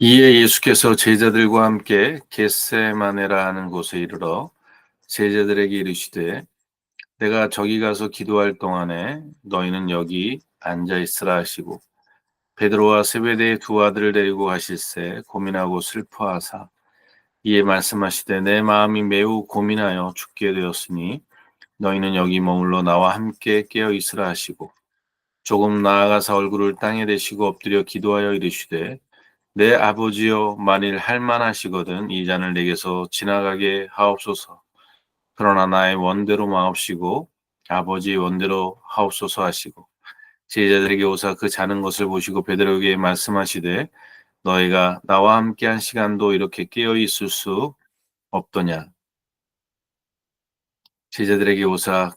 이에 예수께서 제자들과 함께 겟세마네라 하는 곳에 이르러 제자들에게 이르시되 내가 저기 가서 기도할 동안에 너희는 여기 앉아 있으라 하시고 베드로와 세베대의 두 아들을 데리고 가실새 고민하고 슬퍼하사 이에 말씀하시되 내 마음이 매우 고민하여 죽게 되었으니 너희는 여기 머물러 나와 함께 깨어 있으라 하시고 조금 나아가서 얼굴을 땅에 대시고 엎드려 기도하여 이르시되 내 아버지여 만일 할만하시거든 이 잔을 내게서 지나가게 하옵소서. 그러나 나의 원대로 마옵시고 아버지의 원대로 하옵소서 하시고 제자들에게 오사 그 자는 것을 보시고 베드로에게 말씀하시되 너희가 나와 함께 한 시간도 이렇게 깨어 있을 수 없더냐. 제자들에게 오사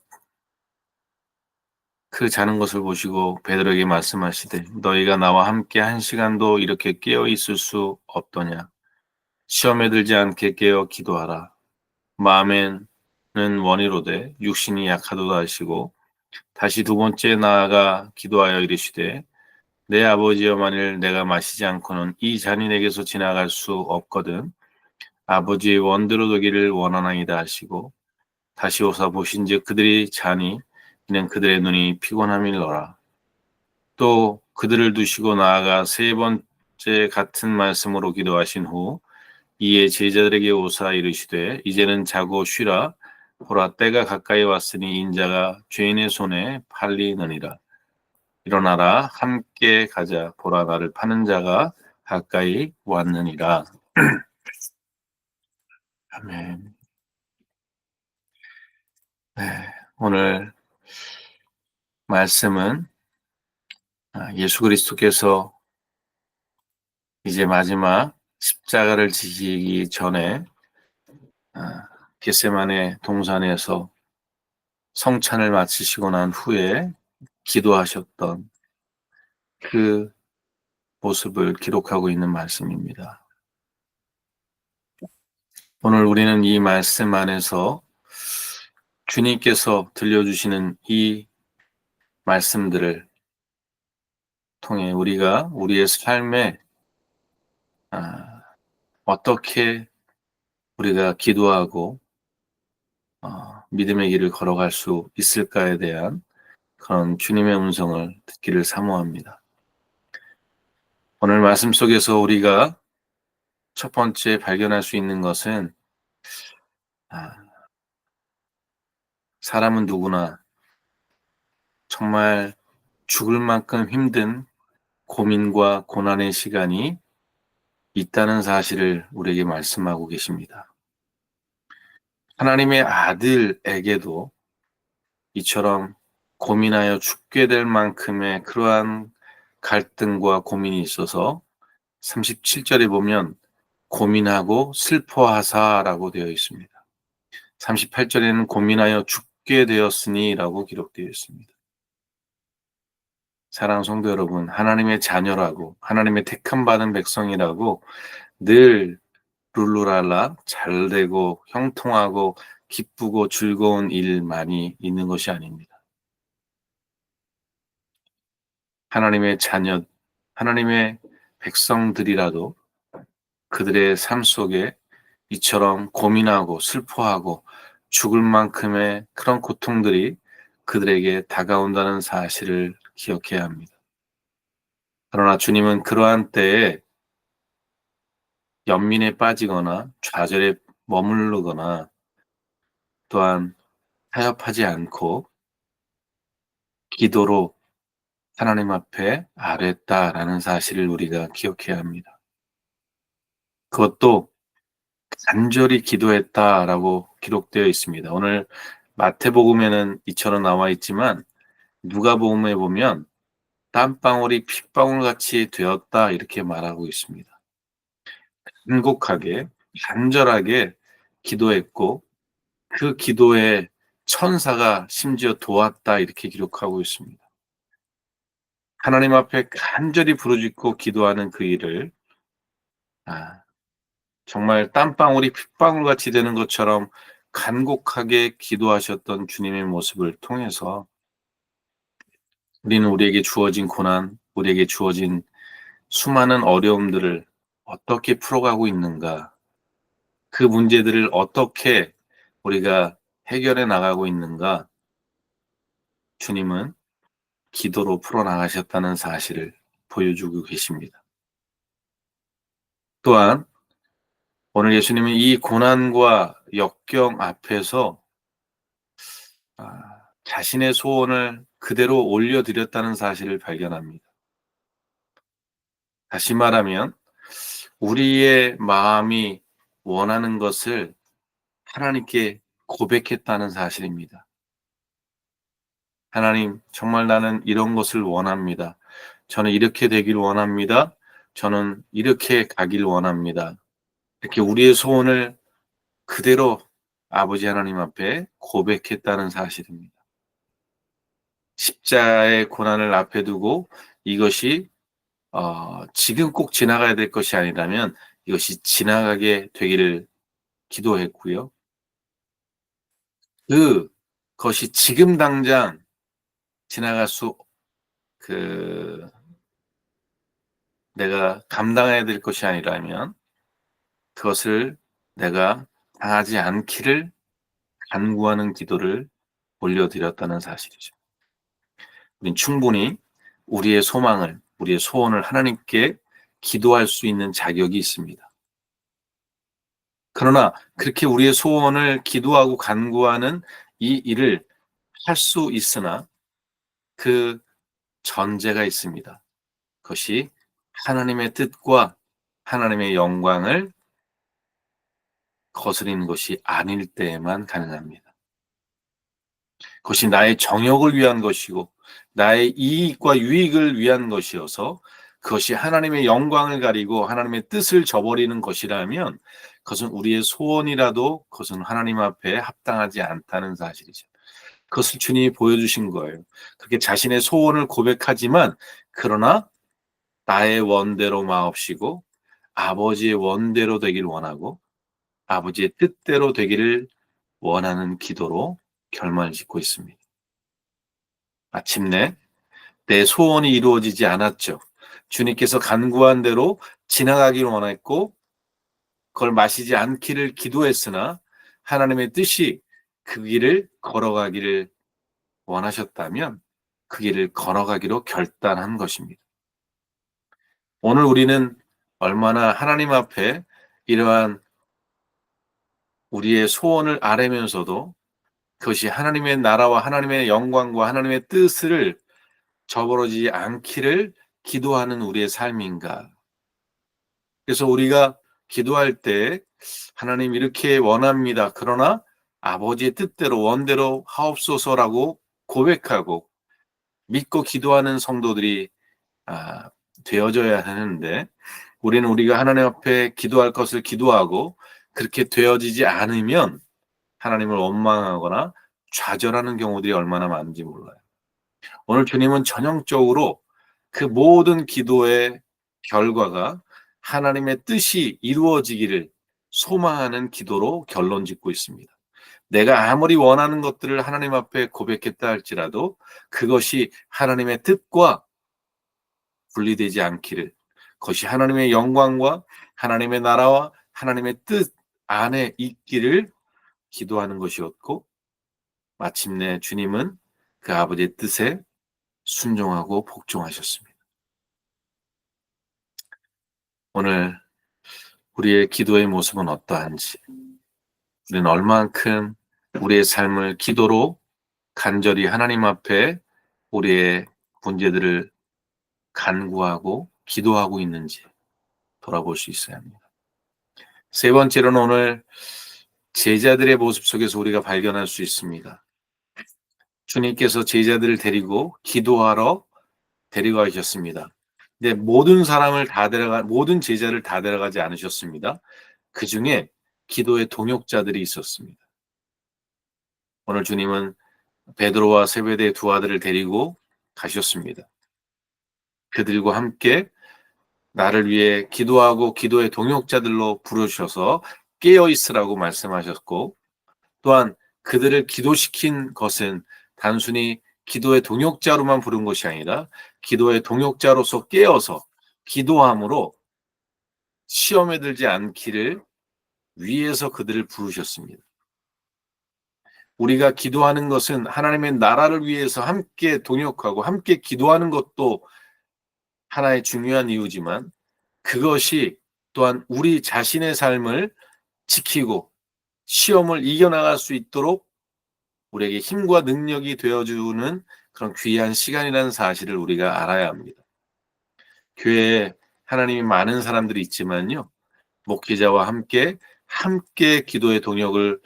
그 자는 것을 보시고 베드로에게 말씀하시되 너희가 나와 함께 한 시간도 이렇게 깨어 있을 수 없더냐. 시험에 들지 않게 깨어 기도하라. 마음에는 원이로되 육신이 약하도다 하시고 다시 두 번째 나아가 기도하여 이르시되 내 아버지여 만일 내가 마시지 않고는 이 잔이 내게서 지나갈 수 없거든 아버지의 원대로 되기를 원하나이다 하시고 다시 오사 보신즉 그들이 자니 이는 그들의 눈이 피곤함이로라. 또 그들을 두시고 나아가 세 번째 같은 말씀으로 기도하신 후 이에 제자들에게 오사 이르시되 이제는 자고 쉬라. 보라 때가 가까이 왔으니 인자가 죄인의 손에 팔리느니라. 일어나라 함께 가자. 보라 나를 파는 자가 가까이 왔느니라. 아멘. 네, 오늘 말씀은 예수 그리스도께서 이제 마지막 십자가를 지시기 전에 겟세마네 동산에서 성찬을 마치시고 난 후에 기도하셨던 그 모습을 기록하고 있는 말씀입니다. 오늘 우리는 이 말씀 안에서 주님께서 들려주시는 이 말씀들을 통해 우리가 우리의 삶에 어떻게 우리가 기도하고 믿음의 길을 걸어갈 수 있을까에 대한 그런 주님의 음성을 듣기를 사모합니다. 오늘 말씀 속에서 우리가 첫 번째 발견할 수 있는 것은 사람은 누구나 정말 죽을 만큼 힘든 고민과 고난의 시간이 있다는 사실을 우리에게 말씀하고 계십니다. 하나님의 아들에게도 이처럼 고민하여 죽게 될 만큼의 그러한 갈등과 고민이 있어서 37절에 보면 고민하고 슬퍼하사라고 되어 있습니다. 38절에는 고민하여 죽게 되었으니 라고 기록되어 있습니다. 사랑하는 성도 여러분, 하나님의 자녀라고 하나님의 택함 받은 백성이라고 늘 룰루랄라 잘되고 형통하고 기쁘고 즐거운 일만이 있는 것이 아닙니다. 하나님의 자녀, 하나님의 백성들이라도 그들의 삶 속에 이처럼 고민하고 슬퍼하고 죽을 만큼의 그런 고통들이 그들에게 다가온다는 사실을 기억해야 합니다. 그러나 주님은 그러한 때에 연민에 빠지거나 좌절에 머무르거나 또한 타협하지 않고 기도로 하나님 앞에 아뢰었다라는 사실을 우리가 기억해야 합니다. 그것도 간절히 기도했다라고 기록되어 있습니다. 오늘 마태복음에는 이처럼 나와 있지만 누가복음에 보면 땀방울이 핏방울같이 되었다 이렇게 말하고 있습니다. 간곡하게 간절하게 기도했고 그 기도에 천사가 심지어 도왔다 이렇게 기록하고 있습니다. 하나님 앞에 간절히 부르짖고 기도하는 그 일을 정말 땀방울이 핏방울같이 되는 것처럼 간곡하게 기도하셨던 주님의 모습을 통해서 우리는 우리에게 주어진 고난, 우리에게 주어진 수많은 어려움들을 어떻게 풀어가고 있는가? 그 문제들을 어떻게 우리가 해결해 나가고 있는가? 주님은 기도로 풀어나가셨다는 사실을 보여주고 계십니다. 또한 오늘 예수님은 이 고난과 역경 앞에서 자신의 소원을 그대로 올려드렸다는 사실을 발견합니다. 다시 말하면 우리의 마음이 원하는 것을 하나님께 고백했다는 사실입니다. 하나님, 정말 나는 이런 것을 원합니다. 저는 이렇게 되길 원합니다. 저는 이렇게 가길 원합니다. 이렇게 우리의 소원을 그대로 아버지 하나님 앞에 고백했다는 사실입니다. 십자가의 고난을 앞에 두고 이것이 지금 꼭 지나가야 될 것이 아니라면 이것이 지나가게 되기를 기도했고요. 그것이 지금 당장 지나갈 수, 그, 내가 감당해야 될 것이 아니라면 그것을 내가 당하지 않기를 간구하는 기도를 올려드렸다는 사실이죠. 우린 충분히 우리의 소망을, 우리의 소원을 하나님께 기도할 수 있는 자격이 있습니다. 그러나 그렇게 우리의 소원을 기도하고 간구하는 이 일을 할 수 있으나 그 전제가 있습니다. 그것이 하나님의 뜻과 하나님의 영광을 거스리는 것이 아닐 때에만 가능합니다. 그것이 나의 정욕을 위한 것이고 나의 이익과 유익을 위한 것이어서 그것이 하나님의 영광을 가리고 하나님의 뜻을 저버리는 것이라면 그것은 우리의 소원이라도 그것은 하나님 앞에 합당하지 않다는 사실이죠. 그것을 주님이 보여주신 거예요. 그렇게 자신의 소원을 고백하지만 그러나 나의 원대로 마옵시고 아버지의 원대로 되길 원하고 아버지의 뜻대로 되기를 원하는 기도로 결말을 짓고 있습니다. 마침내 내 소원이 이루어지지 않았죠. 주님께서 간구한 대로 지나가기를 원했고 그걸 마시지 않기를 기도했으나 하나님의 뜻이 그 길을 걸어가기를 원하셨다면 그 길을 걸어가기로 결단한 것입니다. 오늘 우리는 얼마나 하나님 앞에 이러한 우리의 소원을 아뢰면서도 그것이 하나님의 나라와 하나님의 영광과 하나님의 뜻을 저버러지지 않기를 기도하는 우리의 삶인가. 그래서 우리가 기도할 때 하나님 이렇게 원합니다. 그러나 아버지의 뜻대로 원대로 하옵소서라고 고백하고 믿고 기도하는 성도들이 되어져야 하는데 우리는 우리가 하나님 앞에 기도할 것을 기도하고 그렇게 되어지지 않으면 하나님을 원망하거나 좌절하는 경우들이 얼마나 많은지 몰라요. 오늘 주님은 전형적으로 그 모든 기도의 결과가 하나님의 뜻이 이루어지기를 소망하는 기도로 결론 짓고 있습니다. 내가 아무리 원하는 것들을 하나님 앞에 고백했다 할지라도 그것이 하나님의 뜻과 분리되지 않기를, 그것이 하나님의 영광과 하나님의 나라와 하나님의 뜻 안에 있기를 기도하는 것이었고 마침내 주님은 그 아버지의 뜻에 순종하고 복종하셨습니다. 오늘 우리의 기도의 모습은 어떠한지, 우리는 얼만큼 우리의 삶을 기도로 간절히 하나님 앞에 우리의 문제들을 간구하고 기도하고 있는지 돌아볼 수 있어야 합니다. 세 번째로는 오늘 제자들의 모습 속에서 우리가 발견할 수 있습니다. 주님께서 제자들을 데리고 기도하러 데려가셨습니다. 근데 모든 제자를 다 데려가지 않으셨습니다. 그 중에 기도의 동역자들이 있었습니다. 오늘 주님은 베드로와 세베대의 두 아들을 데리고 가셨습니다. 그들과 함께 나를 위해 기도하고 기도의 동역자들로 부르셔서 깨어 있으라고 말씀하셨고 또한 그들을 기도시킨 것은 단순히 기도의 동역자로만 부른 것이 아니라 기도의 동역자로서 깨어서 기도함으로 시험에 들지 않기를 위해서 그들을 부르셨습니다. 우리가 기도하는 것은 하나님의 나라를 위해서 함께 동역하고 함께 기도하는 것도 하나의 중요한 이유지만 그것이 또한 우리 자신의 삶을 지키고 시험을 이겨나갈 수 있도록 우리에게 힘과 능력이 되어주는 그런 귀한 시간이라는 사실을 우리가 알아야 합니다. 교회에 하나님이 많은 사람들이 있지만요. 목회자와 함께 기도의 동역을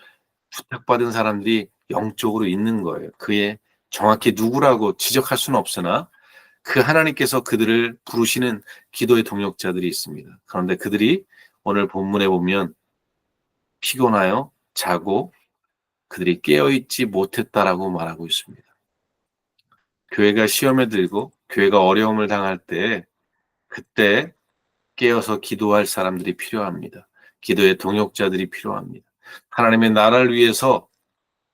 부탁받은 사람들이 영적으로 있는 거예요. 그의 정확히 누구라고 지적할 수는 없으나 그 하나님께서 그들을 부르시는 기도의 동역자들이 있습니다. 그런데 그들이 오늘 본문에 보면 피곤하여 자고 그들이 깨어있지 못했다라고 말하고 있습니다. 교회가 시험에 들고 교회가 어려움을 당할 때 그때 깨어서 기도할 사람들이 필요합니다. 기도의 동역자들이 필요합니다. 하나님의 나라를 위해서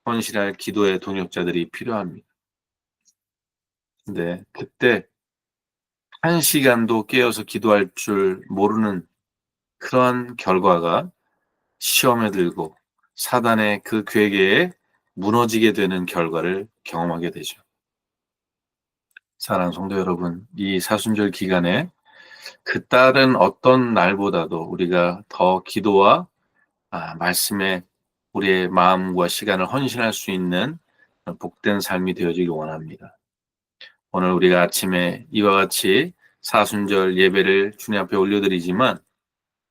헌신할 기도의 동역자들이 필요합니다. 근데 그때 한 시간도 깨어서 기도할 줄 모르는 그러한 결과가 시험에 들고 사단의 그 괴계에 무너지게 되는 결과를 경험하게 되죠. 사랑하는 성도 여러분, 이 사순절 기간에 그 다른 어떤 날보다도 우리가 더 기도와 말씀에 우리의 마음과 시간을 헌신할 수 있는 복된 삶이 되어지길 원합니다. 오늘 우리가 아침에 이와 같이 사순절 예배를 주님 앞에 올려드리지만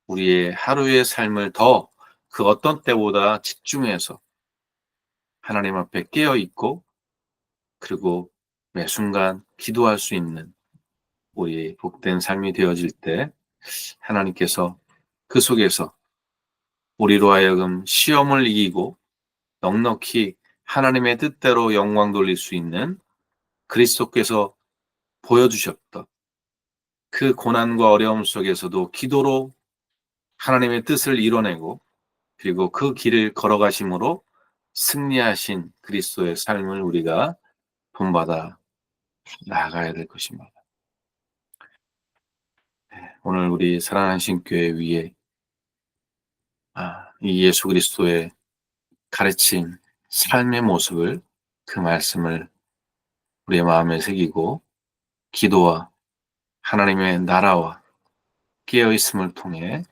우리의 하루의 삶을 더 그 어떤 때보다 집중해서 하나님 앞에 깨어있고 그리고 매 순간 기도할 수 있는 우리의 복된 삶이 되어질 때 하나님께서 그 속에서 우리로 하여금 시험을 이기고 넉넉히 하나님의 뜻대로 영광 돌릴 수 있는 그리스도께서 보여주셨던 그 고난과 어려움 속에서도 기도로 하나님의 뜻을 이뤄내고 그리고 그 길을 걸어가심으로 승리하신 그리스도의 삶을 우리가 본받아 나아가야 될 것입니다. 오늘 우리 사랑하는 신교회 위에 이 예수 그리스도의 가르친 삶의 모습을 그 말씀을 우리의 마음에 새기고 기도와 하나님의 나라와 깨어있음을 통해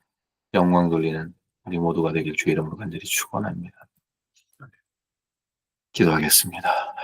영광 돌리는 우리 모두가 되길 주의 이름으로 간절히 축원합니다. 기도하겠습니다.